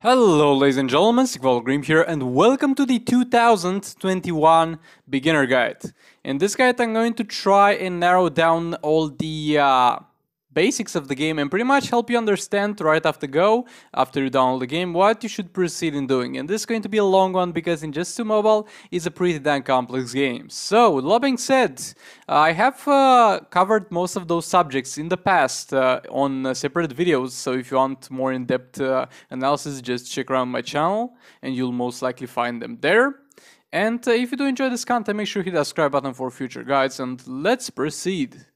Hello ladies and gentlemen, Grim here and welcome to the 2021 Beginner Guide. In this guide I'm going to try and narrow down all the basics of the game and pretty much help you understand right after you download the game, what you should proceed in doing. And this is going to be a long one because in Just 2 Mobile is a pretty damn complex game. So, with that being said, I have covered most of those subjects in the past on separate videos, so if you want more in-depth analysis, just check around my channel and you'll most likely find them there. And if you do enjoy this content, make sure you hit the subscribe button for future guides and let's proceed.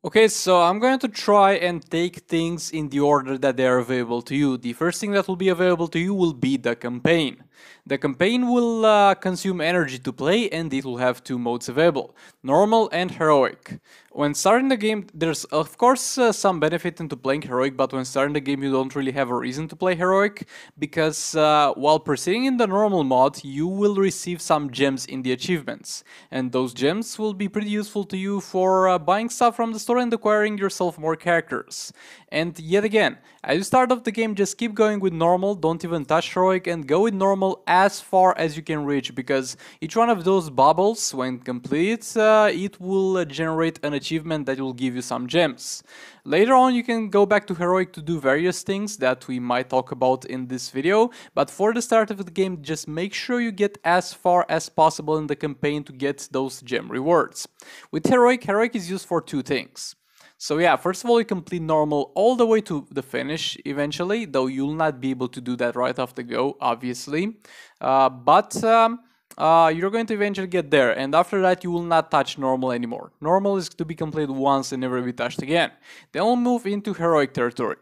Okay, so I'm going to try and take things in the order that they are available to you. The first thing that will be available to you will be the campaign. The campaign will consume energy to play and it will have two modes available, normal and heroic. When starting the game, there's of course some benefit into playing heroic, but when starting the game you don't really have a reason to play heroic because while proceeding in the normal mod, you will receive some gems in the achievements. And those gems will be pretty useful to you for buying stuff from the store and acquiring yourself more characters. And yet again, as you start off the game, just keep going with normal, don't even touch heroic, and go with normal as far as you can reach, because each one of those bubbles, when complete, it will generate an achievement that will give you some gems. Later on, you can go back to heroic to do various things that we might talk about in this video, but for the start of the game, just make sure you get as far as possible in the campaign to get those gem rewards. With heroic is used for two things. So yeah, first of all, you complete normal all the way to the finish eventually, though you'll not be able to do that right off the go, obviously. But you're going to eventually get there, and after that you will not touch normal anymore. Normal is to be completed once and never be touched again. Then we'll move into heroic territory.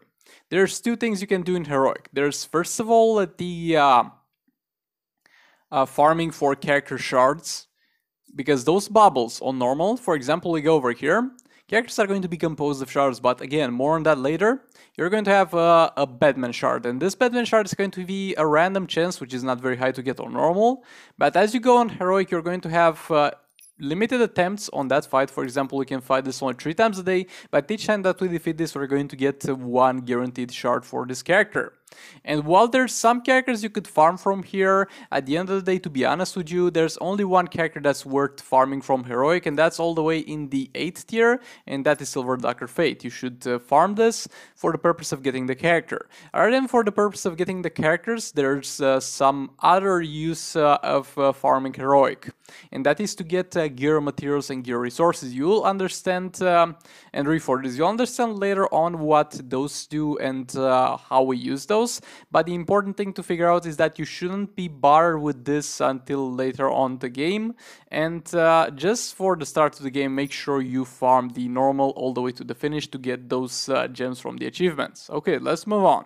There's two things you can do in heroic. There's first of all the farming for character shards, because those bubbles on normal, for example, we go over here. Characters are going to be composed of shards, but again, more on that later. You're going to have a Batman shard, and this Batman shard is going to be a random chance, which is not very high to get on normal. But as you go on heroic, you're going to have limited attempts on that fight. For example, we can fight this only 3 times a day, but each time that we defeat this, we're going to get one guaranteed shard for this character. And while there's some characters you could farm from here, at the end of the day, to be honest with you, there's only one character that's worth farming from heroic, and that's all the way in the 8th tier, and that is Silver Darker Fate. You should farm this for the purpose of getting the character. Other than for the purpose of getting the characters, there's some other use of farming heroic, and that is to get gear materials and gear resources. You'll understand, and reforges, you'll understand later on what those do and how we use those. But the important thing to figure out is that you shouldn't be bothered with this until later on the game, and just for the start of the game, make sure you farm the normal all the way to the finish to get those gems from the achievements. Okay, let's move on.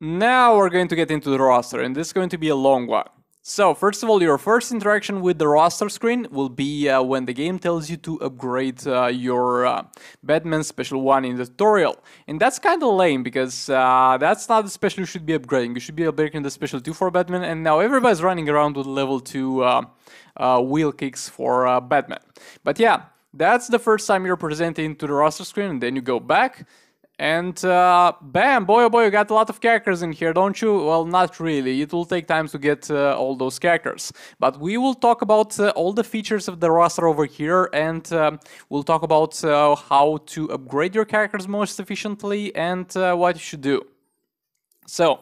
Now we're going to get into the roster, and this is going to be a long one. So, first of all, your first interaction with the roster screen will be when the game tells you to upgrade your Batman Special 1 in the tutorial. And that's kind of lame, because that's not the special you should be upgrading. You should be upgrading the Special 2 for Batman, and now everybody's running around with level 2 wheel kicks for Batman. But yeah, that's the first time you're presented into the roster screen, and then you go back. And bam, boy oh boy, you got a lot of characters in here, don't you? Well, not really. It will take time to get all those characters. But we will talk about all the features of the roster over here, and we'll talk about how to upgrade your characters most efficiently and what you should do. So,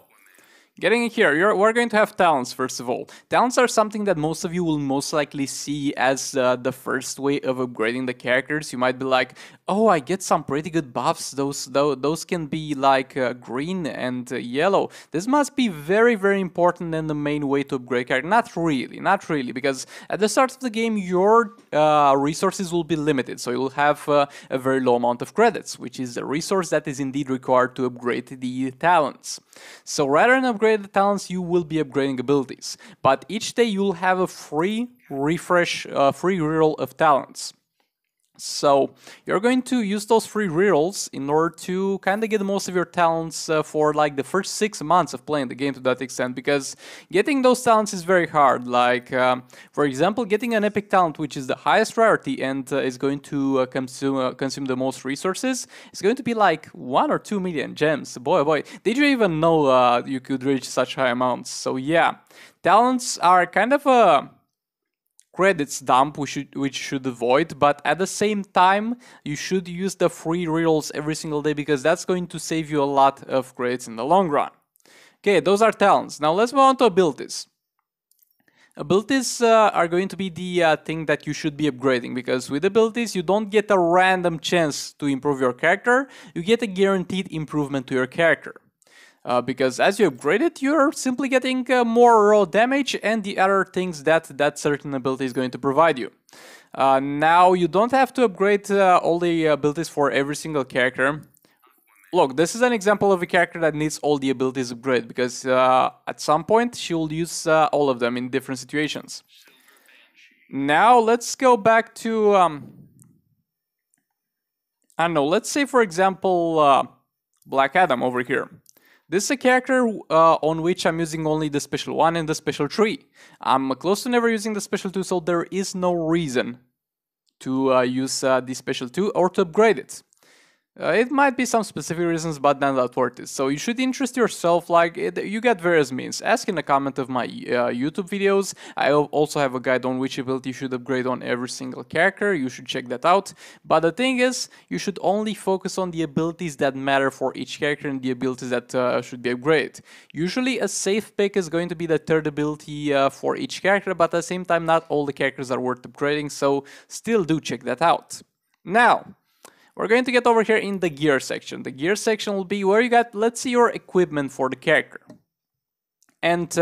getting in here, we're going to have talents first of all. Talents are something that most of you will most likely see as the first way of upgrading the characters. You might be like, oh, I get some pretty good buffs. Those can be like green and yellow. This must be very, very important and the main way to upgrade character. Not really, because at the start of the game, your resources will be limited. So you'll have a very low amount of credits, which is a resource that is indeed required to upgrade the talents. So rather than upgrade the talents, you will be upgrading abilities. But each day you'll have a free refresh, free reroll of talents. So you're going to use those free rerolls in order to kind of get most of your talents for like the first 6 months of playing the game to that extent, because getting those talents is very hard. Like for example, getting an epic talent, which is the highest rarity and is going to consume the most resources, is going to be like 1 or 2 million gems. Boy, oh boy, did you even know you could reach such high amounts? So yeah, talents are kind of a credits dump which you should avoid, but at the same time you should use the free rerolls every single day, because that's going to save you a lot of credits in the long run. Okay, those are talents. Now let's move on to abilities. Abilities are going to be the thing that you should be upgrading, because with abilities you don't get a random chance to improve your character, you get a guaranteed improvement to your character. Because as you upgrade it, you're simply getting more raw damage and the other things that certain ability is going to provide you. Now, you don't have to upgrade all the abilities for every single character. Look, this is an example of a character that needs all the abilities upgraded, because at some point she will use all of them in different situations. Now, let's go back to... I don't know, let's say, for example, Black Adam over here. This is a character on which I'm using only the special 1 and the special 3. I'm close to never using the special 2, so there is no reason to use the special 2 or to upgrade it. It might be some specific reasons, but none that worth it. So you should interest yourself, like, you get various means. Ask in a comment of my YouTube videos. I also have a guide on which ability you should upgrade on every single character. You should check that out. But the thing is, you should only focus on the abilities that matter for each character and the abilities that should be upgraded. Usually a safe pick is going to be the third ability for each character, but at the same time, not all the characters are worth upgrading, so still do check that out. Now, we're going to get over here in the gear section. The gear section will be where you got, let's see, your equipment for the character. And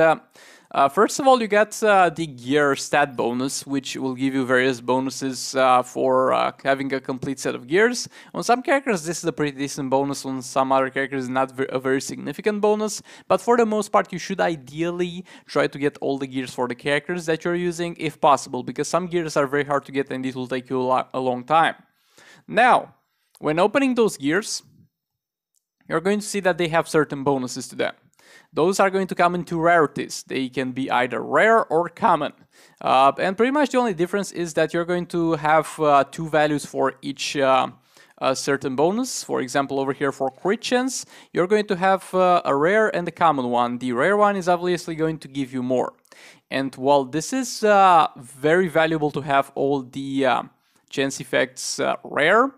first of all, you got the gear stat bonus, which will give you various bonuses for having a complete set of gears. On some characters, this is a pretty decent bonus. On some other characters, not a very significant bonus. But for the most part, you should ideally try to get all the gears for the characters that you're using, if possible, because some gears are very hard to get and it will take you a long time. Now, when opening those gears, you're going to see that they have certain bonuses to them. Those are going to come in 2 rarities. They can be either rare or common. And pretty much the only difference is that you're going to have 2 values for each certain bonus. For example, over here for crit chance, you're going to have a rare and a common one. The rare one is obviously going to give you more. And while this is very valuable to have all the chance effects rare,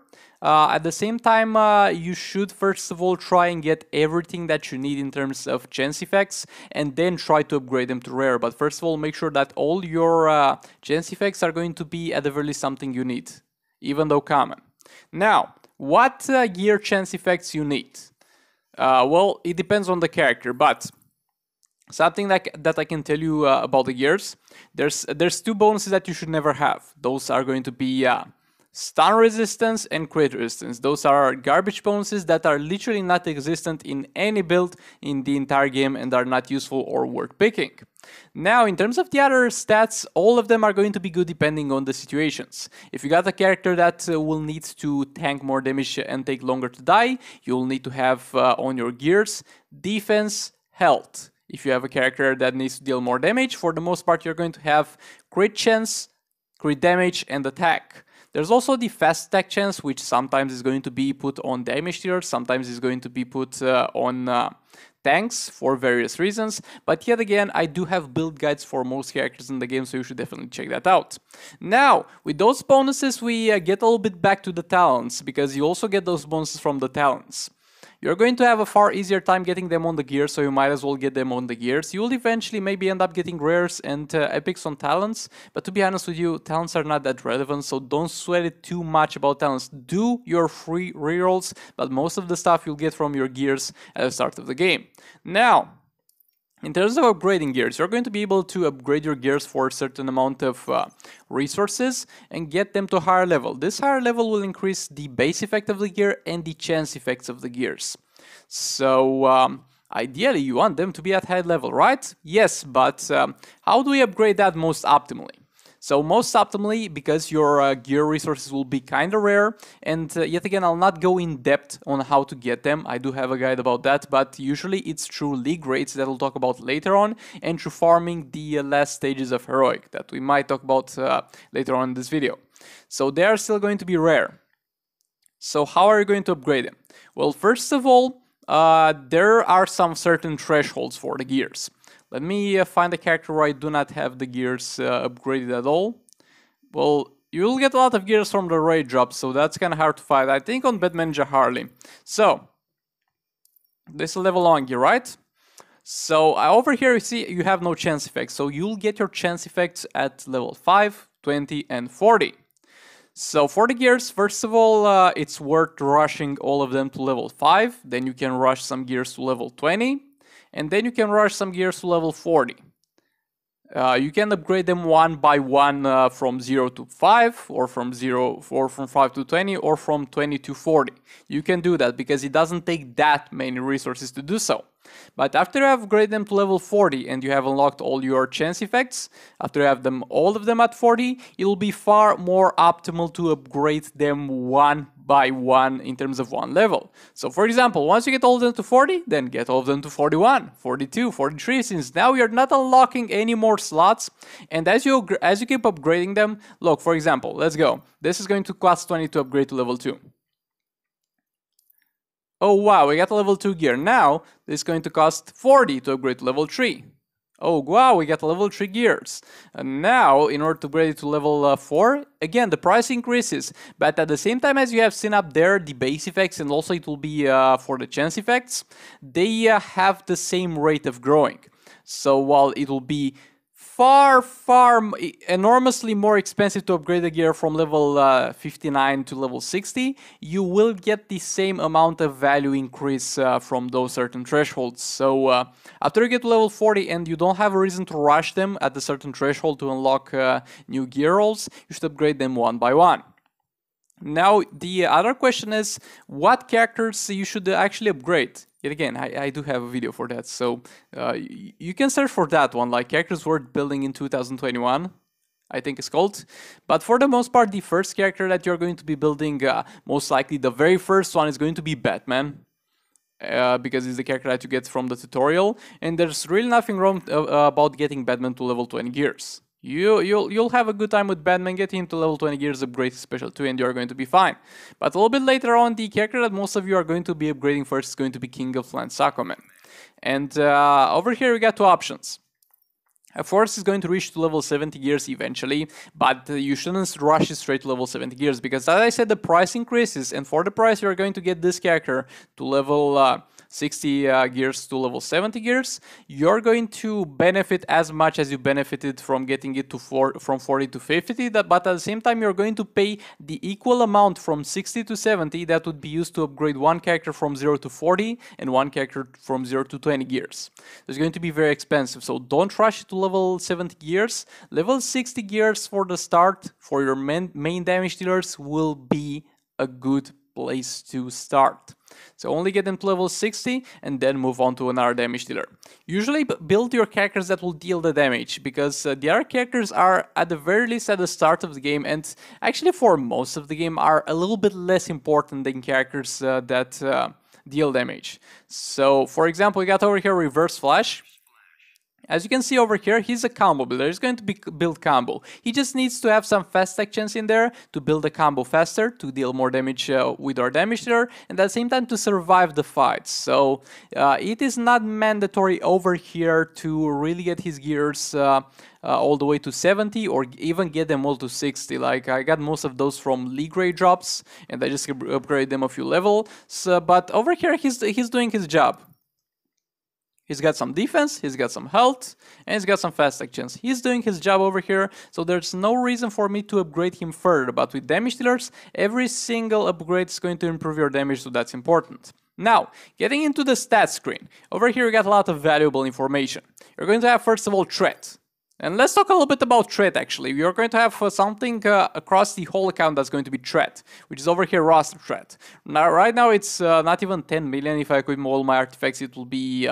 at the same time, you should first of all try and get everything that you need in terms of chance effects, and then try to upgrade them to rare. But first of all, make sure that all your chance effects are going to be at the very least something you need, even though common. Now, what gear chance effects you need? Well, it depends on the character, but something that I can tell you about the gears, there's 2 bonuses that you should never have. Those are going to be stun resistance and crit resistance. Those are garbage bonuses that are literally not existent in any build in the entire game and are not useful or worth picking. Now, in terms of the other stats, all of them are going to be good depending on the situations. If you got a character that will need to tank more damage and take longer to die, you'll need to have on your gears defense, health. If you have a character that needs to deal more damage, for the most part you're going to have crit chance, crit damage, and attack. There's also the fast attack chance, which sometimes is going to be put on damage tiers, sometimes is going to be put on tanks for various reasons. But yet again, I do have build guides for most characters in the game, so you should definitely check that out. Now, with those bonuses, we get a little bit back to the talents, because you also get those bonuses from the talents. You're going to have a far easier time getting them on the gears, so you might as well get them on the gears. You'll eventually maybe end up getting rares and epics on talents, but to be honest with you, talents are not that relevant, so don't sweat it too much about talents. Do your free rerolls, but most of the stuff you'll get from your gears at the start of the game. Now, in terms of upgrading gears, you're going to be able to upgrade your gears for a certain amount of resources and get them to a higher level. This higher level will increase the base effect of the gear and the chance effects of the gears. So, ideally you want them to be at high level, right? Yes, but how do we upgrade that most optimally? So most optimally, because your gear resources will be kind of rare, and yet again, I'll not go in depth on how to get them. I do have a guide about that, but usually it's through league raids that we'll talk about later on, and through farming the last stages of heroic that we might talk about later on in this video. So they are still going to be rare. So how are you going to upgrade them? Well, first of all, there are some certain thresholds for the gears. Let me find a character where I do not have the gears upgraded at all. Well, you will get a lot of gears from the raid drop, so that's kind of hard to find. I think on Batman Ninja Harley. So, this is level 1 gear, right? So, over here you see you have no chance effects. So, you'll get your chance effects at level 5, 20, and 40. So, for the gears, first of all, it's worth rushing all of them to level 5. Then you can rush some gears to level 20. And then you can rush some gears to level 40. You can upgrade them one by one from 0 to 5, or from 5 to 20, or from 20 to 40. You can do that because it doesn't take that many resources to do so. But after you upgrade them to level 40 and you have unlocked all your chance effects, after you have all of them at 40, it will be far more optimal to upgrade them one by one in terms of one level. So for example, once you get all of them to 40, then get all of them to 41, 42, 43, since now you're not unlocking any more slots. And as you keep upgrading them, look, for example, let's go. This is going to cost 20 to upgrade to level 2. Oh wow, we got a level 2 gear. Now, this is going to cost 40 to upgrade to level 3. Oh wow, we got level 3 gears. And now, in order to upgrade it to level 4, again, the price increases. But at the same time, as you have seen up there, the base effects, and also it will be for the chance effects, they have the same rate of growing. So while it will be far enormously more expensive to upgrade the gear from level 59 to level 60, you will get the same amount of value increase from those certain thresholds. So after you get to level 40 and you don't have a reason to rush them at a certain threshold to unlock new gear rolls, you should upgrade them one by one. Now, the other question is, what characters you should actually upgrade? Yet again, I do have a video for that, so you can search for that one, like characters worth building in 2021, I think it's called. But for the most part, the first character that you're going to be building, most likely the very first one, is going to be Batman. Because it's the character that you get from the tutorial, and there's really nothing wrong about getting Batman to level 20 gears. You'll have a good time with Batman, get him to level 20 gears, upgrade special 2, and you're going to be fine. But a little bit later on, the character that most of you are going to be upgrading first is going to be King of Lands AQUAMAN. And over here we got two options. Force is going to reach to level 70 gears eventually, but you shouldn't rush it straight to level 70 gears, because as I said, the price increases, and for the price you're going to get this character to level 60 gears to level 70 gears, you're going to benefit as much as you benefited from getting it to from 40 to 50, but at the same time you're going to pay the equal amount from 60 to 70 that would be used to upgrade one character from 0 to 40 and one character from 0 to 20 gears. It's going to be very expensive, so don't rush it to level 70 gears. Level 60 gears for the start for your main damage dealers will be a good place to start. So only get them to level 60 and then move on to another damage dealer. Usually build your characters that will deal the damage, because the other characters are at the very least at the start of the game, and actually for most of the game are a little bit less important than characters that deal damage. So for example, we got over here Reverse Flash. As you can see over here, he's a combo builder. He's going to build combo. He just needs to have some fast actions in there to build a combo faster, to deal more damage with our damage dealer, and at the same time to survive the fights. So it is not mandatory over here to really get his gears all the way to 70 or even get them all to 60. Like I got most of those from league grade drops, and I just upgrade them a few levels. But over here, he's doing his job. He's got some defense, he's got some health, and he's got some fast actions. He's doing his job over here, so there's no reason for me to upgrade him further. But with damage dealers, every single upgrade is going to improve your damage, so that's important. Now, getting into the stats screen. Over here, you got a lot of valuable information. You're going to have, first of all, threat. And let's talk a little bit about threat, actually. You're going to have something across the whole account that's going to be threat, which is over here roster threat. Now, right now, it's not even 10 million. If I equip all my artifacts, it will be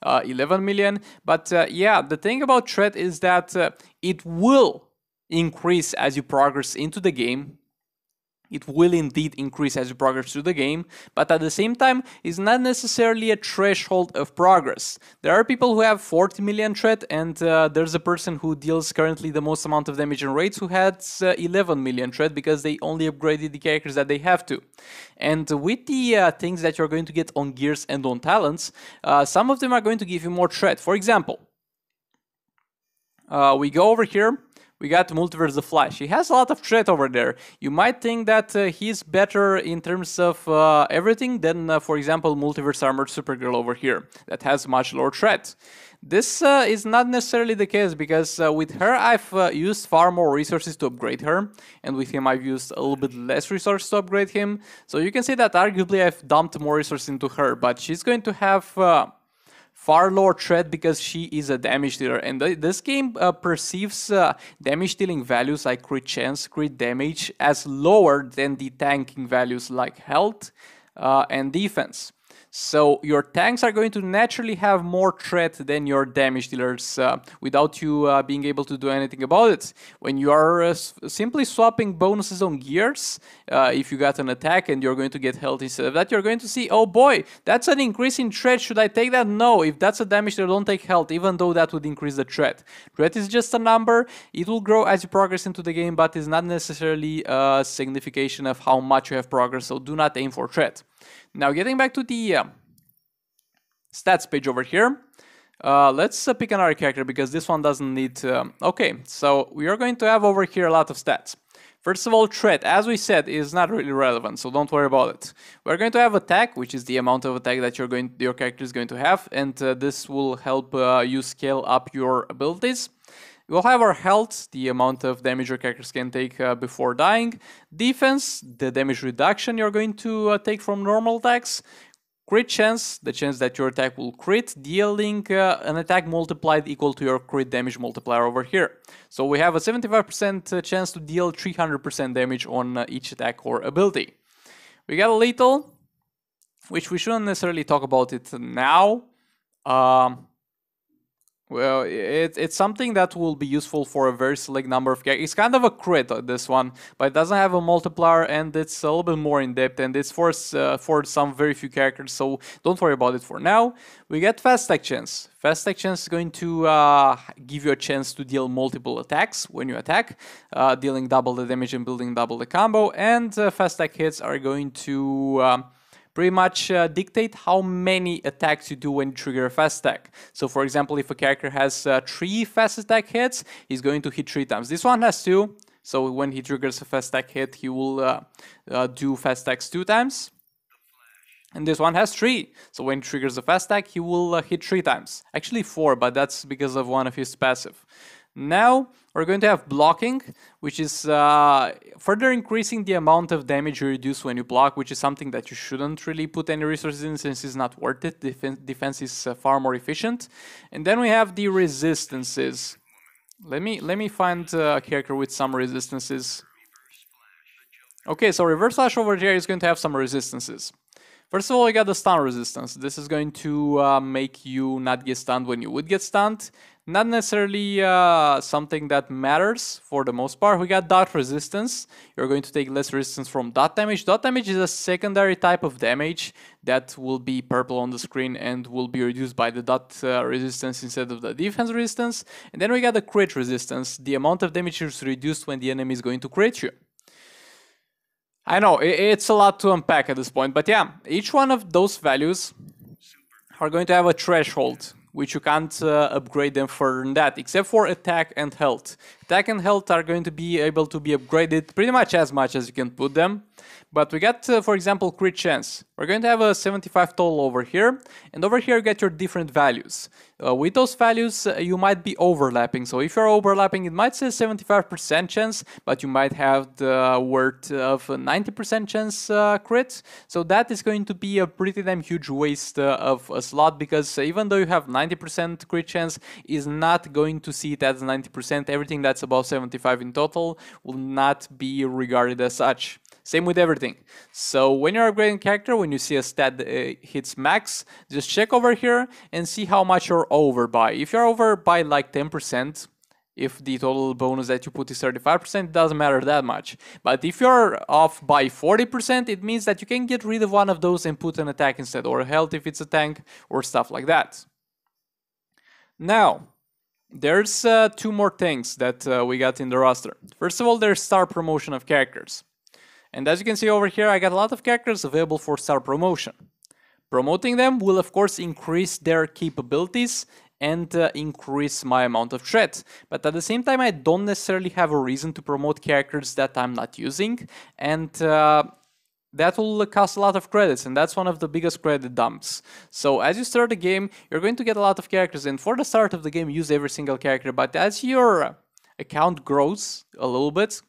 11 million. But yeah, the thing about threat is that it will increase as you progress into the game. It will indeed increase as you progress through the game, but at the same time, it's not necessarily a threshold of progress. There are people who have 40 million threat, and there's a person who deals currently the most amount of damage in raids who has 11 million threat because they only upgraded the characters that they have to. And with the things that you're going to get on gears and on talents, some of them are going to give you more threat. For example, we go over here. We got Multiverse the Flash. He has a lot of threat over there. You might think that he's better in terms of everything than, for example, Multiverse Armored Supergirl over here that has much lower threat. This is not necessarily the case because with her I've used far more resources to upgrade her, and with him I've used a little bit less resources to upgrade him. So you can say that arguably I've dumped more resources into her, but she's going to have far lower threat because she is a damage dealer, and this game perceives damage dealing values like crit chance, crit damage as lower than the tanking values like health and defense. So your tanks are going to naturally have more threat than your damage dealers without you being able to do anything about it. When you are simply swapping bonuses on gears, if you got an attack and you're going to get health instead of that, you're going to see, oh boy, that's an increase in threat. Should I take that? No, if that's a damage dealer, don't take health, even though that would increase the threat. Threat is just a number. It will grow as you progress into the game, but is not necessarily a signification of how much you have progressed, so do not aim for threat. Now, getting back to the stats page over here, let's pick another character because this one doesn't need... okay, so we are going to have over here a lot of stats. First of all, threat, as we said, is not really relevant, so don't worry about it. We're going to have attack, which is the amount of attack that your character is going to have, and this will help you scale up your abilities. We'll have our health, the amount of damage your characters can take before dying. Defense, the damage reduction you're going to take from normal attacks. Crit chance, the chance that your attack will crit, dealing an attack multiplied equal to your crit damage multiplier over here. So we have a 75% chance to deal 300% damage on each attack or ability. We got a lethal, which we shouldn't necessarily talk about it now. Well, it's something that will be useful for a very select number of characters. It's kind of a crit, this one, but it doesn't have a multiplier, and it's a little bit more in depth, and it's for some very few characters, so don't worry about it for now. We get fast attack chance. Fast attack chance is going to give you a chance to deal multiple attacks when you attack, dealing double the damage and building double the combo, and fast attack hits are going to... pretty much dictate how many attacks you do when you trigger a fast attack. So for example, if a character has 3 fast attack hits, he's going to hit 3 times. This one has 2, so when he triggers a fast attack hit, he will do fast attacks 2 times. And this one has 3, so when he triggers a fast attack, he will hit 3 times. Actually 4, but that's because of one of his passive. Now we're going to have blocking, which is further increasing the amount of damage you reduce when you block, which is something that you shouldn't really put any resources in since it's not worth it. Defense is far more efficient. And then we have the resistances. Let me find a character with some resistances. Okay, so Reverse Flash over here is going to have some resistances. First of all, we got the stun resistance. This is going to make you not get stunned when you would get stunned. Not necessarily something that matters for the most part. We got dot resistance. You're going to take less resistance from dot damage. Dot damage is a secondary type of damage that will be purple on the screen and will be reduced by the dot resistance instead of the defense resistance. And then we got the crit resistance. The amount of damage is reduced when the enemy is going to crit you. I know, it's a lot to unpack at this point, but yeah, each one of those values are going to have a threshold, which you can't upgrade them further than that, except for attack and health. Attack and health are going to be able to be upgraded pretty much as you can put them. But we got, for example, crit chance. We're going to have a 75 total over here, and over here you get your different values. With those values, you might be overlapping. So if you're overlapping, it might say 75% chance, but you might have the word of a 90% chance crit. So that is going to be a pretty damn huge waste of a slot, because even though you have 90% crit chance, is not going to see it as 90%. Everything that's above 75 in total will not be regarded as such. Same with everything. So when you're upgrading character, when you see a stat hits max, just check over here and see how much you're over by. If you're over by like 10%, If the total bonus that you put is 35%, it doesn't matter that much. But if you're off by 40%, it means that you can get rid of one of those and put an attack instead, or health if it's a tank, or stuff like that. Now, there's two more things that we got in the roster. First of all, there's star promotion of characters. And as you can see over here, I got a lot of characters available for star promotion. Promoting them will of course increase their capabilities and increase my amount of threat. But at the same time, I don't necessarily have a reason to promote characters that I'm not using, and that will cost a lot of credits, and that's one of the biggest credit dumps. So as you start the game, you're going to get a lot of characters, and for the start of the game, use every single character. But as your account grows a little bit,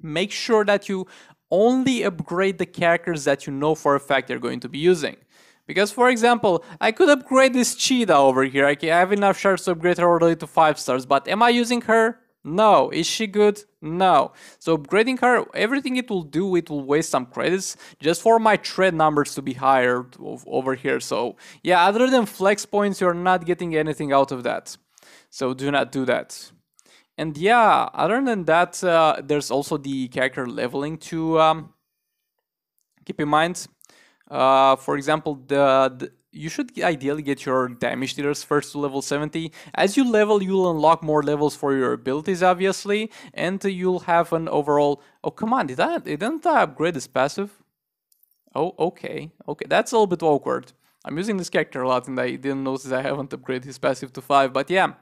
make sure that you only upgrade the characters that you know for a fact you're going to be using. Because, for example, I could upgrade this cheetah over here. I have enough shards to upgrade her all the way to 5 stars. But am I using her? No. Is she good? No. So upgrading her, everything it will do, it will waste some credits just for my thread numbers to be higher over here. So, yeah, other than flex points, you're not getting anything out of that. So do not do that. And yeah, other than that, there's also the character leveling to keep in mind. For example, you should ideally get your damage dealers first to level 70. As you level, you'll unlock more levels for your abilities, obviously, and you'll have an overall... Oh, come on, didn't I upgrade this passive? Oh, okay, that's a little bit awkward. I'm using this character a lot, and I didn't notice I haven't upgraded his passive to 5, but yeah.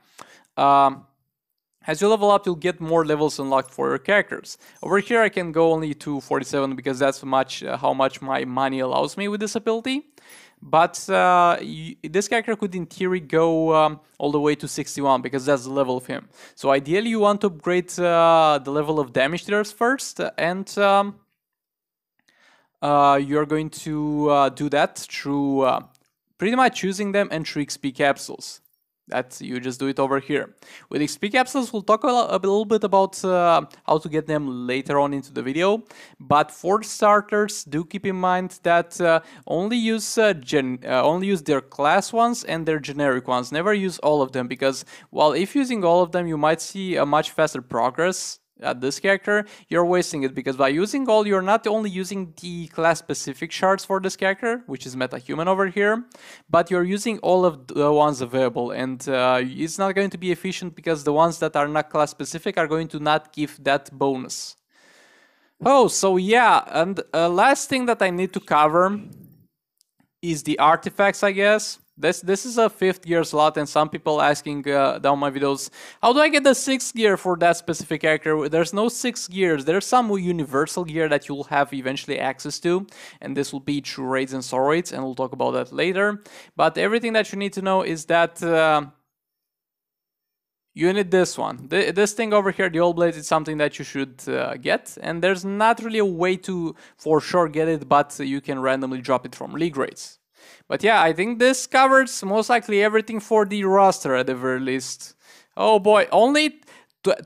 As you level up, you'll get more levels unlocked for your characters. Over here, I can go only to 47 because that's how much my money allows me with this ability. But this character could, in theory, go all the way to 61 because that's the level of him. So ideally, you want to upgrade the level of damage dealers first, and you're going to do that through pretty much using them and through XP capsules. That you just do it over here. With XP capsules, we'll talk a little bit about how to get them later on into the video. But for starters, do keep in mind that only use their class ones and their generic ones. Never use all of them, because while if using all of them, you might see a much faster progress at this character, you're wasting it, because by using all, you're not only using the class specific shards for this character, which is meta-human over here, but you're using all of the ones available, and it's not going to be efficient because the ones that are not class specific are going to not give that bonus. Oh, so yeah, and last thing that I need to cover is the artifacts, I guess. This is a 5th gear slot, and some people asking down my videos, how do I get the 6th gear for that specific character? There's no 6 gears. There's some universal gear that you'll have eventually access to, and this will be through raids and soul raids, and we'll talk about that later. But everything that you need to know is that you need this one. This thing over here, the All Blades, is something that you should get, and there's not really a way to for sure get it, but you can randomly drop it from league raids. But yeah, I think this covers most likely everything for the roster at the very least. Oh boy, only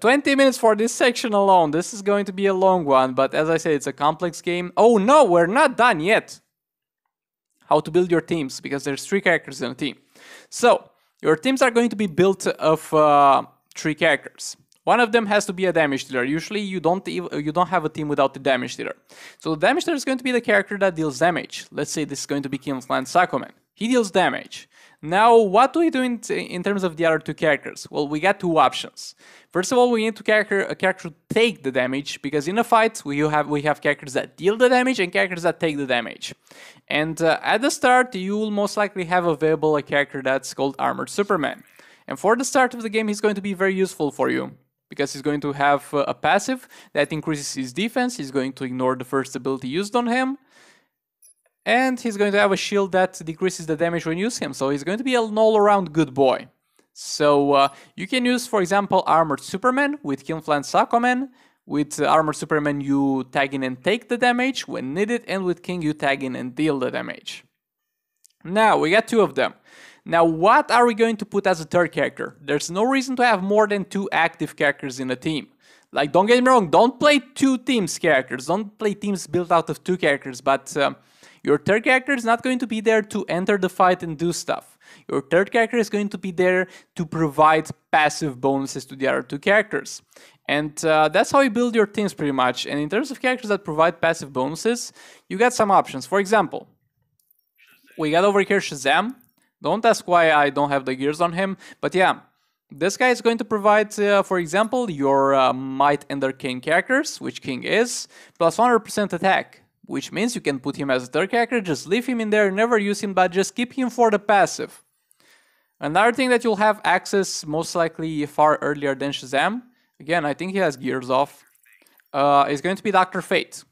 20 minutes for this section alone. This is going to be a long one, but as I said, it's a complex game. Oh no, we're not done yet. How to build your teams, because there's 3 characters in a team. So, your teams are going to be built of 3 characters. One of them has to be a damage dealer. Usually you don't have a team without the damage dealer. So the damage dealer is going to be the character that deals damage. Let's say this is going to be AQUAMAN. He deals damage. Now, what do we do in terms of the other 2 characters? Well, we got 2 options. First of all, we need a character to take the damage, because in a fight we have characters that deal the damage and characters that take the damage. And at the start, you will most likely have available a character that's called Armored Superman. And for the start of the game, he's going to be very useful for you, because he's going to have a passive that increases his defense, he's going to ignore the first ability used on him, and he's going to have a shield that decreases the damage when you use him, so he's going to be an all-around good boy. So you can use, for example, Armored Superman with AQUAMAN. With Armored Superman, you tag in and take the damage when needed, and with King, you tag in and deal the damage. Now, we got 2 of them. Now, what are we going to put as a 3rd character? There's no reason to have more than 2 active characters in a team. Like, don't get me wrong, don't play 2 teams characters. Don't play teams built out of 2 characters, but your 3rd character is not going to be there to enter the fight and do stuff. Your third character is going to be there to provide passive bonuses to the other two characters. And that's how you build your teams pretty much. And in terms of characters that provide passive bonuses, you got some options. For example, we got over here Shazam. Don't ask why I don't have the gears on him, but yeah. This guy is going to provide, for example, your Might and Arcane characters, which King is, plus 100% attack, which means you can put him as a third character, just leave him in there, never use him, but just keep him for the passive. Another thing that you'll have access most likely far earlier than Shazam, again, I think he has gears off, is going to be Dr. Fate.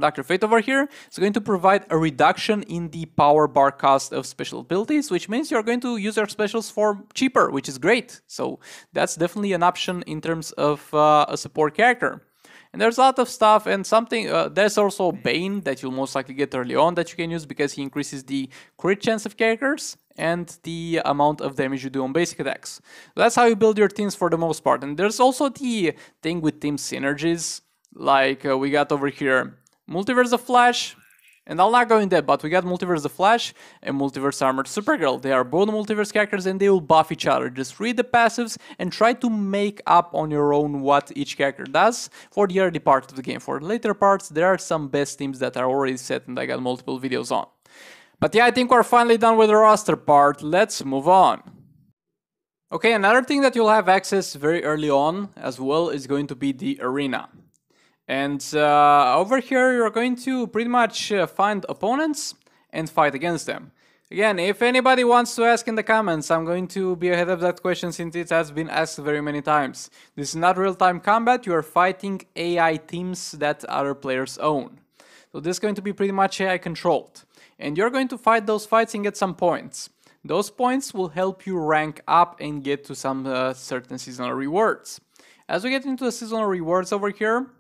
Dr. Fate over here is going to provide a reduction in the power bar cost of special abilities, which means you're going to use your specials for cheaper, which is great. So that's definitely an option in terms of a support character. And there's a lot of stuff and something, there's also Bane that you'll most likely get early on that you can use because he increases the crit chance of characters and the amount of damage you do on basic attacks. So that's how you build your teams for the most part. And there's also the thing with team synergies, like we got over here Multiverse of Flash, and I'll not go in depth, but we got Multiverse of Flash and Multiverse Armored Supergirl. They are both multiverse characters and they will buff each other. Just read the passives and try to make up on your own what each character does for the early part of the game. For the later parts, there are some best teams that are already set and I got multiple videos on. But yeah, I think we're finally done with the roster part. Let's move on. Okay, another thing that you'll have access very early on as well is going to be the arena. And over here, you're going to pretty much find opponents and fight against them. Again, if anybody wants to ask in the comments, I'm going to be ahead of that question since it has been asked very many times. This is not real-time combat, you are fighting AI teams that other players own. So this is going to be pretty much AI controlled. And you're going to fight those fights and get some points. Those points will help you rank up and get to some certain seasonal rewards. As we get into the seasonal rewards over here,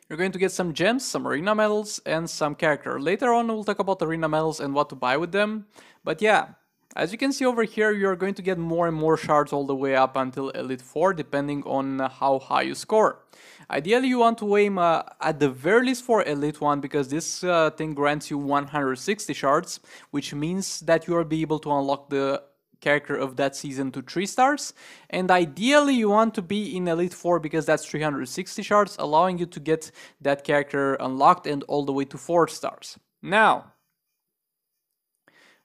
you're going to get some gems, some arena medals, and some character. Later on, we'll talk about arena medals and what to buy with them. But yeah, as you can see over here, you're going to get more and more shards all the way up until Elite 4, depending on how high you score. Ideally, you want to aim at the very least for Elite 1, because this thing grants you 160 shards, which means that you'll be able to unlock the character of that season to 3 stars, and ideally you want to be in Elite 4 because that's 360 shards, allowing you to get that character unlocked and all the way to 4 stars. Now,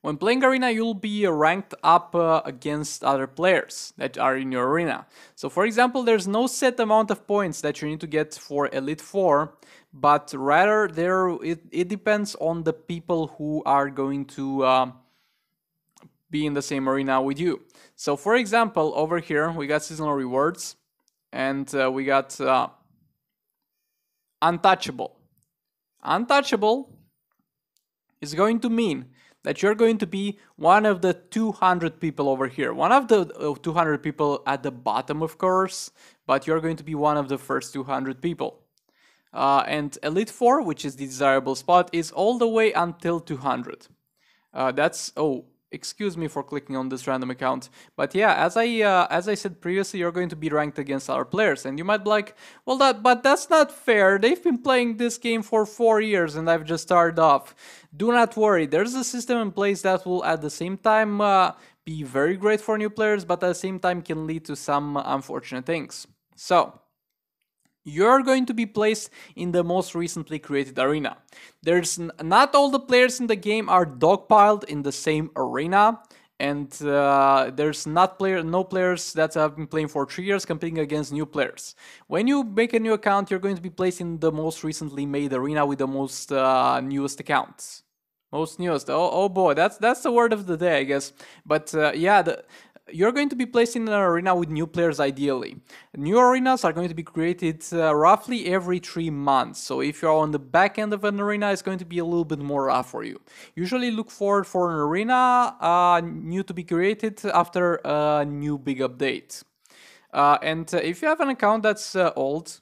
when playing arena, you'll be ranked up against other players that are in your arena. So for example, there's no set amount of points that you need to get for Elite 4, but rather it depends on the people who are going to be in the same arena with you. So for example, over here we got seasonal rewards and we got Untouchable. Untouchable is going to mean that you're going to be one of the 200 people over here. One of the 200 people at the bottom, of course, but you're going to be one of the first 200 people. And Elite 4, which is the desirable spot, is all the way until 200. Excuse me for clicking on this random account, but yeah, as I said previously, you're going to be ranked against other players, and you might be like, well, but that's not fair. They've been playing this game for 4 years, and I've just started off. Do not worry. There's a system in place that will, at the same time, be very great for new players, but at the same time can lead to some unfortunate things. So you're going to be placed in the most recently created arena. Not all the players in the game are dogpiled in the same arena, and there's no players that have been playing for 3 years competing against new players. When you make a new account, you're going to be placed in the most recently made arena with the most newest accounts. Most newest. Oh boy, that's the word of the day, I guess. But yeah, you're going to be placed in an arena with new players ideally. New arenas are going to be created roughly every 3 months. So if you're on the back end of an arena, it's going to be a little bit more rough for you. Usually look forward for an arena new to be created after a new big update. And if you have an account that's old,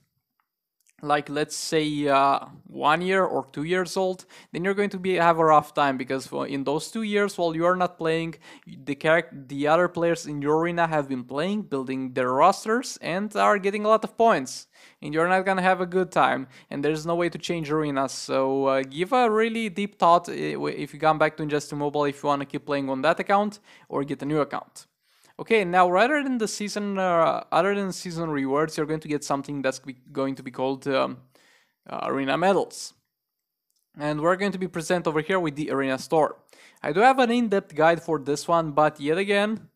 like let's say 1 year or 2 years old, then you're going to have a rough time, because in those 2 years while you're not playing, the other players in your arena have been playing, building their rosters, and are getting a lot of points, and you're not gonna have a good time, and there's no way to change arenas. So give a really deep thought if you come back to Injustice Mobile, if you want to keep playing on that account or get a new account. Okay, now rather than the season, other than season rewards, you're going to get something that's going to be called arena medals. And we're going to be present over here with the arena store. I do have an in-depth guide for this one, but yet again,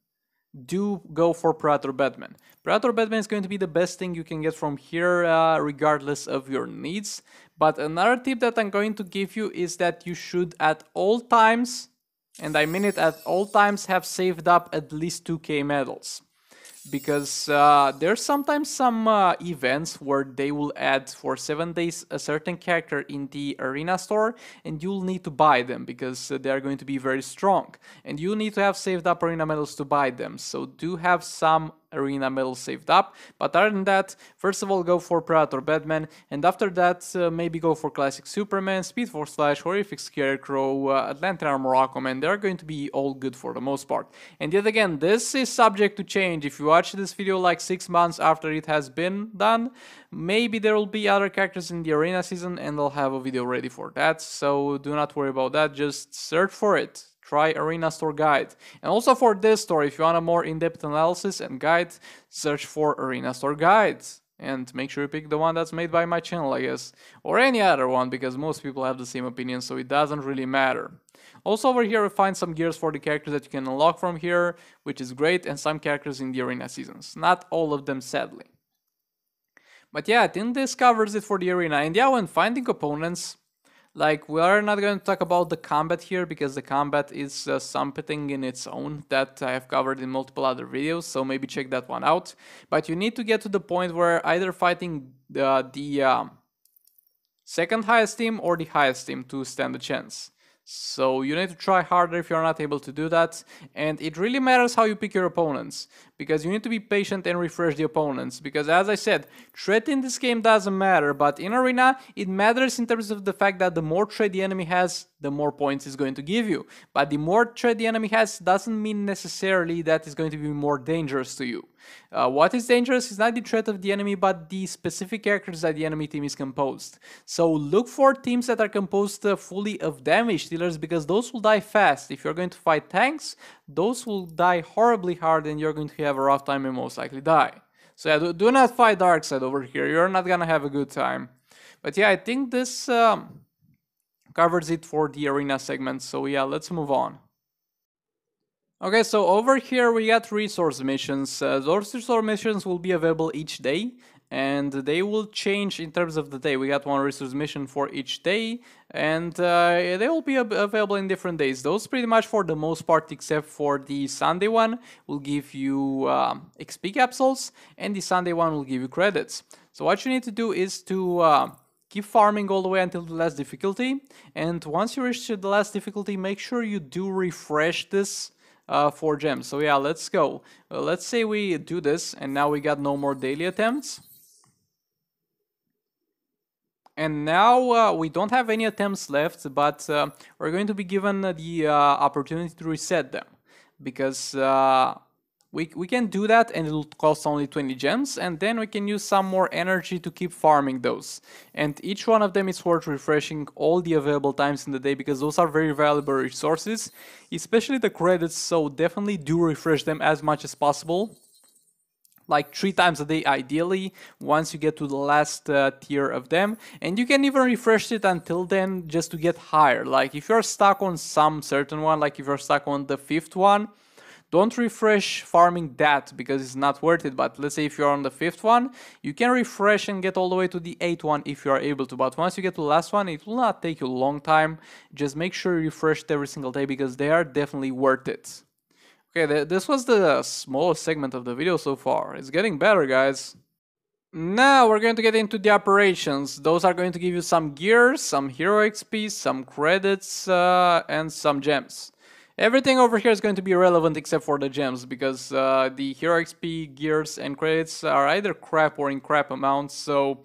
do go for Predator Batman. Predator Batman is going to be the best thing you can get from here, regardless of your needs. But another tip that I'm going to give you is that you should at all times, and I mean it at all times, have saved up at least 2k medals. Because there's sometimes some events where they will add for 7 days a certain character in the arena store, and you'll need to buy them because they are going to be very strong. And you need to have saved up arena medals to buy them. So do have some arena medals saved up, but other than that, first of all go for Predator Batman, and after that maybe go for Classic Superman, Speed Force Flash, Horrific Scarecrow, Atlantic Armor Aquaman. They're going to be all good for the most part. And yet again, this is subject to change. If you watch this video like 6 months after it has been done, maybe there will be other characters in the arena season and I'll have a video ready for that, so do not worry about that, just search for it. Try Arena Store Guide. And also for this store, if you want a more in-depth analysis and guide, search for Arena Store Guide. And make sure you pick the one that's made by my channel, I guess. Or any other one, because most people have the same opinion, so it doesn't really matter. Also over here, we find some gears for the characters that you can unlock from here, which is great, and some characters in the arena seasons. Not all of them, sadly. But yeah, I think this covers it for the arena. And yeah, when finding opponents, like, we are not going to talk about the combat here, because the combat is something in its own that I have covered in multiple other videos, so maybe check that one out. But you need to get to the point where either fighting the second highest team or the highest team to stand a chance. So you need to try harder if you're not able to do that, and it really matters how you pick your opponents, because you need to be patient and refresh the opponents, because as I said, threat in this game doesn't matter, but in arena it matters in terms of the fact that the more threat the enemy has, the more points it's going to give you. But the more threat the enemy has doesn't mean necessarily that it's going to be more dangerous to you. What is dangerous is not the threat of the enemy, but the specific characters that the enemy team is composed. So look for teams that are composed fully of damage dealers, because those will die fast. If you're going to fight tanks, those will die horribly hard and you're going to have a rough time and most likely die. So yeah, do not fight Darkseid over here, you're not gonna have a good time. But yeah, I think this covers it for the arena segment, so yeah, let's move on. Okay, so over here we got resource missions. Those resource missions will be available each day, and they will change in terms of the day. We got one resource mission for each day, and they will be available in different days. Those pretty much for the most part, except for the Sunday one, will give you XP capsules, and the Sunday one will give you credits. So what you need to do is to keep farming all the way until the last difficulty, and once you reach the last difficulty, make sure you do refresh this for gems. So yeah, let's go. Let's say we do this, and now we got no more daily attempts. And now we don't have any attempts left, but we're going to be given the opportunity to reset them, because we can do that and it'll cost only 20 gems, and then we can use some more energy to keep farming those. And each one of them is worth refreshing all the available times in the day, because those are very valuable resources, especially the credits, so definitely do refresh them as much as possible. Like 3 times a day ideally, once you get to the last tier of them, and you can even refresh it until then just to get higher. Like if you're stuck on some certain one, like if you're stuck on the 5th one, don't refresh farming that, because it's not worth it. But let's say if you're on the 5th one, you can refresh and get all the way to the 8th one if you are able to. But once you get to the last one, it will not take you a long time. Just make sure you refresh it every single day, because they are definitely worth it. Okay, this was the smallest segment of the video so far. It's getting better, guys. Now we're going to get into the operations. Those are going to give you some gear, some hero XP, some credits, and some gems. Everything over here is going to be relevant except for the gems, because the hero XP, gears, and credits are either crap or in crap amounts, so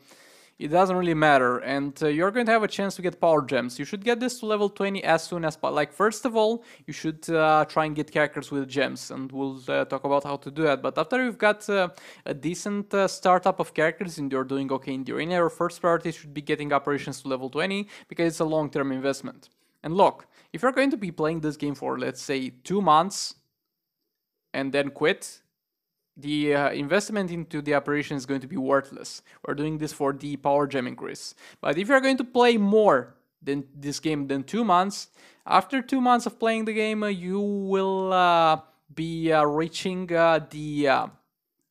it doesn't really matter, and you're going to have a chance to get power gems. You should get this to level 20 as soon as possible. Like, first of all, you should try and get characters with gems, and we'll talk about how to do that. But after you've got a decent startup of characters and you're doing okay in the arena, your first priority should be getting operations to level 20, because it's a long-term investment. And look, if you're going to be playing this game for, let's say, 2 months and then quit, the investment into the operation is going to be worthless. We're doing this for the power gem increase. But if you're going to play more than this game than 2 months, after 2 months of playing the game, you will be reaching the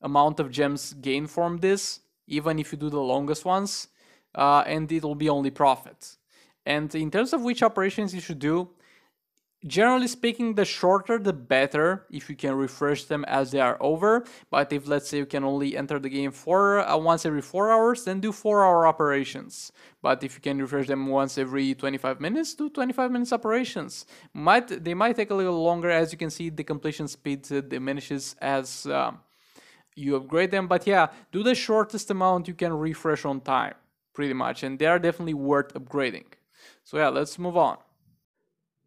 amount of gems gained from this, even if you do the longest ones, and it will be only profit. And in terms of which operations you should do, generally speaking, the shorter the better, if you can refresh them as they are over. But if, let's say, you can only enter the game for once every 4 hours, then do 4-hour operations. But if you can refresh them once every 25 minutes, do 25 minutes operations. They might take a little longer. As you can see, the completion speed diminishes as you upgrade them. But yeah, do the shortest amount you can refresh on time, pretty much. And they are definitely worth upgrading. So yeah, let's move on.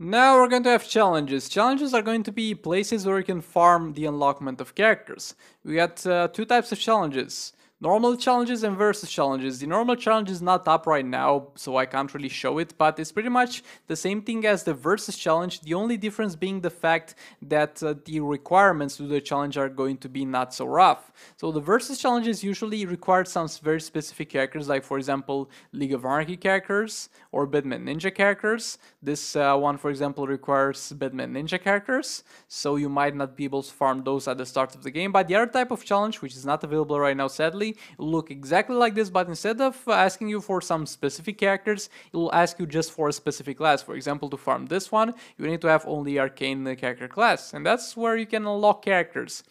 Now we're going to have challenges. Challenges are going to be places where you can farm the unlockment of characters. We got 2 types of challenges. Normal challenges and versus challenges. The normal challenge is not up right now, so I can't really show it, but it's pretty much the same thing as the versus challenge, the only difference being the fact that the requirements to the challenge are going to be not so rough. So the versus challenges usually require some very specific characters, like for example League of Anarchy characters or Batman Ninja characters. This one, for example, requires Batman Ninja characters, so you might not be able to farm those at the start of the game. But the other type of challenge, which is not available right now sadly, it will look exactly like this, but instead of asking you for some specific characters, it will ask you just for a specific class. For example, to farm this one, you need to have only Arcane character class, and that's where you can unlock characters.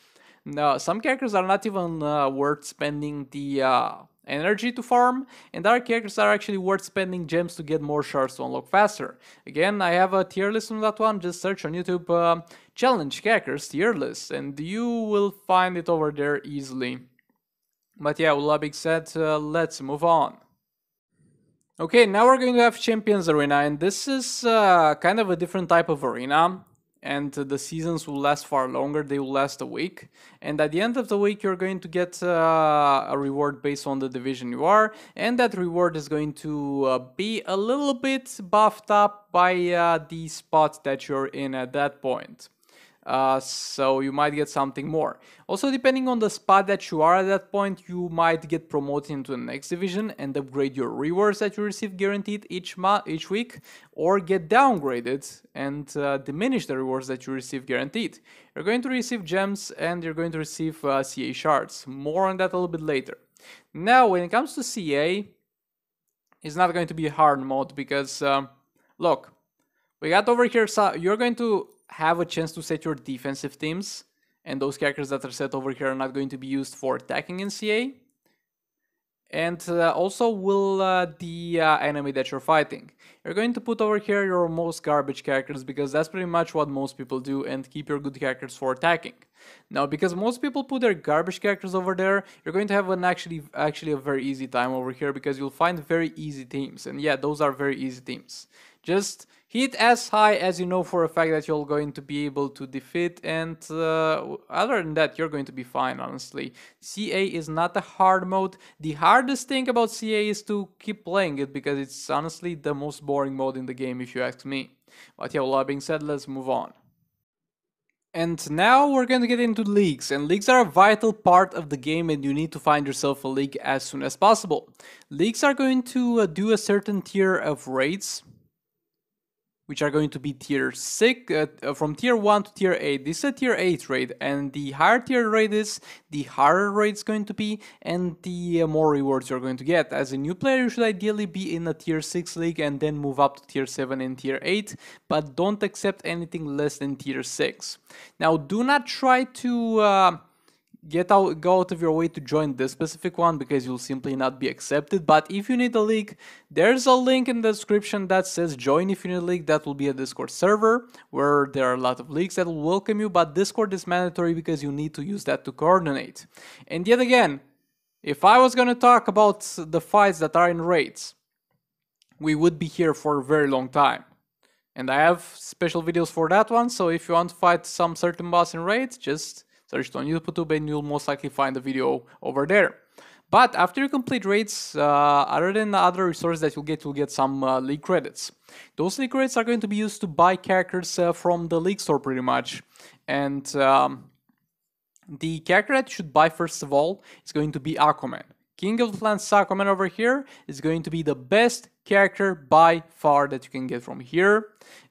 Now, some characters are not even worth spending the energy to farm, and other characters are actually worth spending gems to get more shards to unlock faster. Again, I have a tier list on that one. Just search on YouTube challenge characters tier list, and you will find it over there easily. But yeah, with that being said, let's move on. Okay, now we're going to have Champions Arena, and this is kind of a different type of arena, and the seasons will last far longer. They will last a week, and at the end of the week you're going to get a reward based on the division you are, and that reward is going to be a little bit buffed up by the spot that you're in at that point. So you might get something more. Also, depending on the spot that you are at that point, you might get promoted into the next division and upgrade your rewards that you receive guaranteed each week, or get downgraded and diminish the rewards that you receive guaranteed. You're going to receive gems and you're going to receive CA shards. More on that a little bit later. Now, when it comes to CA, it's not going to be a hard mode because, look, we got over here, so you're going to have a chance to set your defensive teams, and those characters that are set over here are not going to be used for attacking in CA. And also will the enemy that you're fighting. You're going to put over here your most garbage characters, because that's pretty much what most people do, and keep your good characters for attacking. Now, because most people put their garbage characters over there, you're going to have an actually a very easy time over here, because you'll find very easy teams. And yeah, those are very easy teams. Just hit as high as you know for a fact that you're going to be able to defeat, and other than that, you're going to be fine, honestly. CA is not a hard mode. The hardest thing about CA is to keep playing it, because it's honestly the most boring mode in the game, if you ask me. But yeah, with that being said, let's move on. And now we're going to get into leagues, and leagues are a vital part of the game, and you need to find yourself a league as soon as possible. Leagues are going to do a certain tier of raids, which are going to be tier 6, from tier 1 to tier 8. This is a tier 8 raid, and the higher tier raid is, the harder raid is going to be, and the more rewards you're going to get. As a new player, you should ideally be in a tier 6 league and then move up to tier 7 and tier 8, but don't accept anything less than tier 6. Now, do not try to go out of your way to join this specific one, because you'll simply not be accepted. But if you need a league, there's a link in the description that says join if you need a league. That will be a Discord server where there are a lot of leagues that will welcome you, but Discord is mandatory because you need to use that to coordinate. And yet again, If I was gonna talk about the fights that are in raids, we would be here for a very long time. And I have special videos for that one, so if you want to fight some certain boss in raids, just search it on YouTube and you'll most likely find the video over there. But after you complete raids, other than the other resources that you'll get some league credits. Those league credits are going to be used to buy characters from the league store pretty much. And the character that you should buy first of all is going to be AQUAMAN. King of the Lands AQUAMAN over here is going to be the best character by far that you can get from here,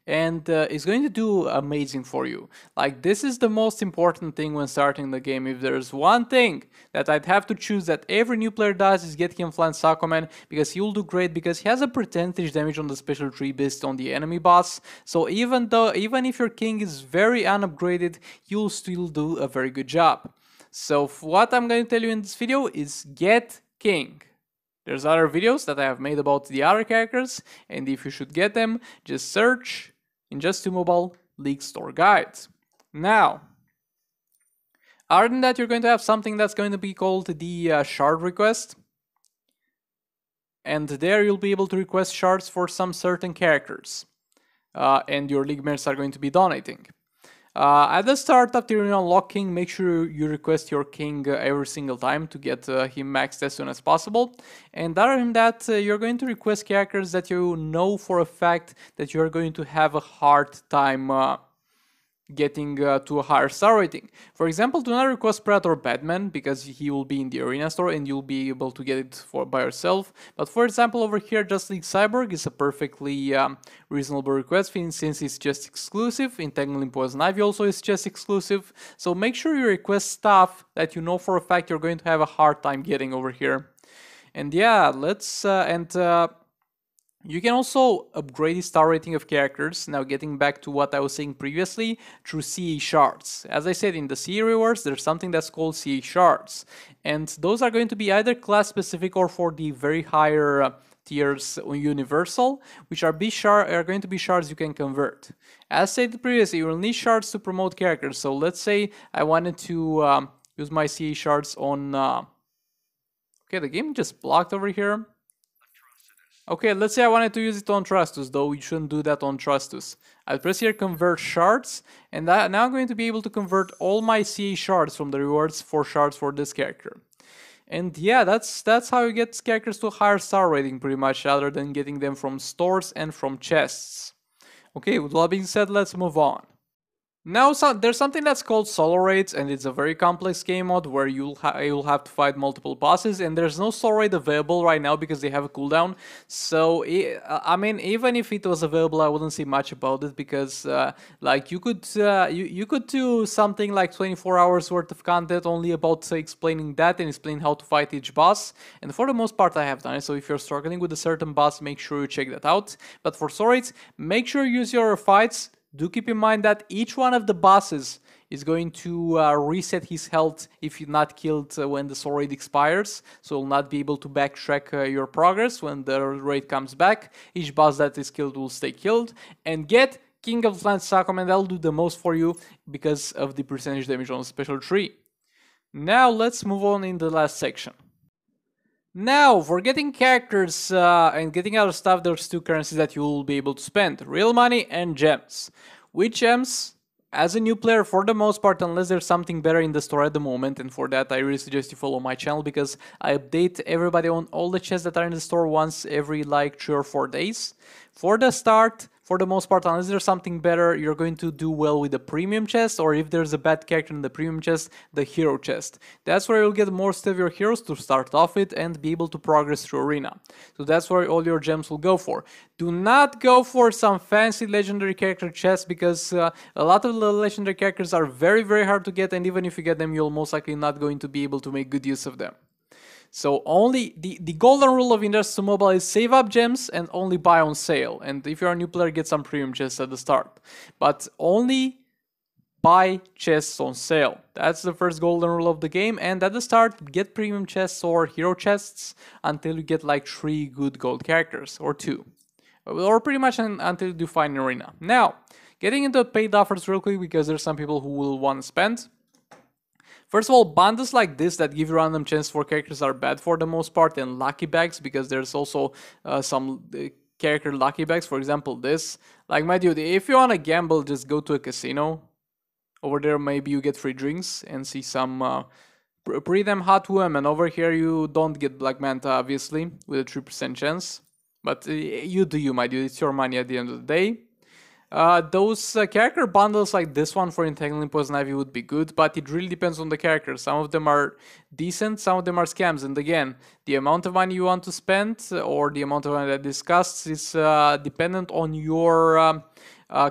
and it's going to do amazing for you. Like, this is the most important thing when starting the game. If there's one thing that I'd have to choose that every new player does is get King of the Lands AQUAMAN, because he'll do great, because he has a percentage damage on the special tree based on the enemy boss. So even if your king is very unupgraded, you'll still do a very good job. So what I'm going to tell you in this video is get king. There's other videos that I have made about the other characters, and if you should get them, just search Injust2Mobile League Store Guide. Now, other than that, you're going to have something that's going to be called the shard request. And there you'll be able to request shards for some certain characters. And your league mates are going to be donating. At the start, after you unlock king, make sure you request your king every single time to get him maxed as soon as possible. And other than that, you're going to request characters that you know for a fact that you're going to have a hard time getting to a higher star rating. For example, do not request Predator Batman, because he will be in the arena store and you'll be able to get it by yourself. But for example, over here, Just League Cyborg is a perfectly reasonable request since it's just exclusive. Entangling Poison Ivy also is just exclusive. So make sure you request stuff that you know for a fact you're going to have a hard time getting over here. And yeah, you can also upgrade the star rating of characters, now getting back to what I was saying previously, through CA shards. As I said, in the CA rewards, there's something that's called CA shards. And those are going to be either class specific or for the very higher tiers universal, which are going to be shards you can convert. As stated previously, you will need shards to promote characters. So let's say I wanted to use my CA shards on... Okay, the game just blocked over here. Okay, let's say I wanted to use it on Trustus, though you shouldn't do that on Trustus. I'll press here convert shards, and now I'm going to be able to convert all my CA shards from the rewards for shards for this character. And yeah, that's how you get characters to a higher star rating pretty much, rather than getting them from stores and from chests. Okay, with that being said, let's move on. Now, there's something that's called solo raids, and it's a very complex game mode where you'll have to fight multiple bosses, and there's no solo raid available right now because they have a cooldown. So, I mean, even if it was available, I wouldn't say much about it, because like you could do something like 24 hours worth of content only about explaining that and explaining how to fight each boss. And for the most part, I have done it. So if you're struggling with a certain boss, make sure you check that out. But for solo raids, make sure you use your fights. Do keep in mind that each one of the bosses is going to reset his health if you're not killed when the soul raid expires. So you'll not be able to backtrack your progress when the raid comes back. Each boss that is killed will stay killed. And get King of the Lands AQUAMAN, that'll do the most for you because of the percentage damage on the special tree. Now let's move on in the last section. Now, for getting characters and getting other stuff, there's two currencies that you will be able to spend. Real money and gems. With gems, as a new player, for the most part, unless there's something better in the store at the moment, and for that I really suggest you follow my channel, because I update everybody on all the chests that are in the store once every like 3 or 4 days. For the start, for the most part, unless there's something better, you're going to do well with the premium chest, or if there's a bad character in the premium chest, the hero chest. That's where you'll get most of your heroes to start off with and be able to progress through arena. So that's where all your gems will go for. Do not go for some fancy legendary character chests, because a lot of the legendary characters are very, very hard to get, and even if you get them, you'll most likely not going to be able to make good use of them. So only the golden rule of Injust2Mobile is save up gems and only buy on sale. And if you're a new player, get some premium chests at the start. But only buy chests on sale. That's the first golden rule of the game. And at the start, get premium chests or hero chests until you get like 3 good gold characters, or 2. Or pretty much until you do fine in arena. Now, getting into paid offers real quick, because there's some people who will want to spend. First of all, bundles like this that give you random chance for characters are bad for the most part, and lucky bags, because there's also some character lucky bags. For example, this. Like, my dude, if you want to gamble, just go to a casino. Over there, maybe you get free drinks and see some pretty damn hot women. Over here, you don't get Black Manta, obviously, with a 3% chance. But you do you, my dude. It's your money at the end of the day. Those character bundles like this one for Entangling Poison Ivy would be good, but it really depends on the character. Some of them are decent, some of them are scams, and again, the amount of money you want to spend or the amount of money that discussed is dependent on your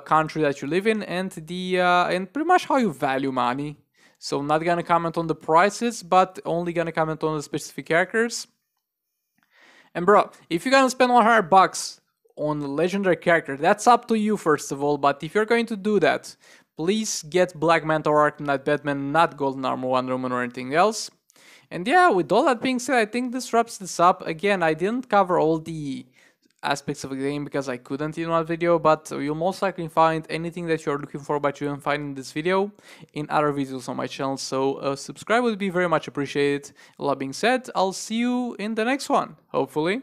country that you live in and and pretty much how you value money. So not gonna comment on the prices, but only gonna comment on the specific characters. And bro, if you're gonna spend $100 on a legendary character, that's up to you first of all, but if you're going to do that, please get Black Manta or Arkham Batman, not Golden Armor, Wonder Woman or anything else. And yeah, with all that being said, I think this wraps this up. Again, I didn't cover all the aspects of the game because I couldn't in one video, but you'll most likely find anything that you're looking for but you didn't find in this video in other videos on my channel, so subscribe would be very much appreciated. All that being said, I'll see you in the next one, hopefully.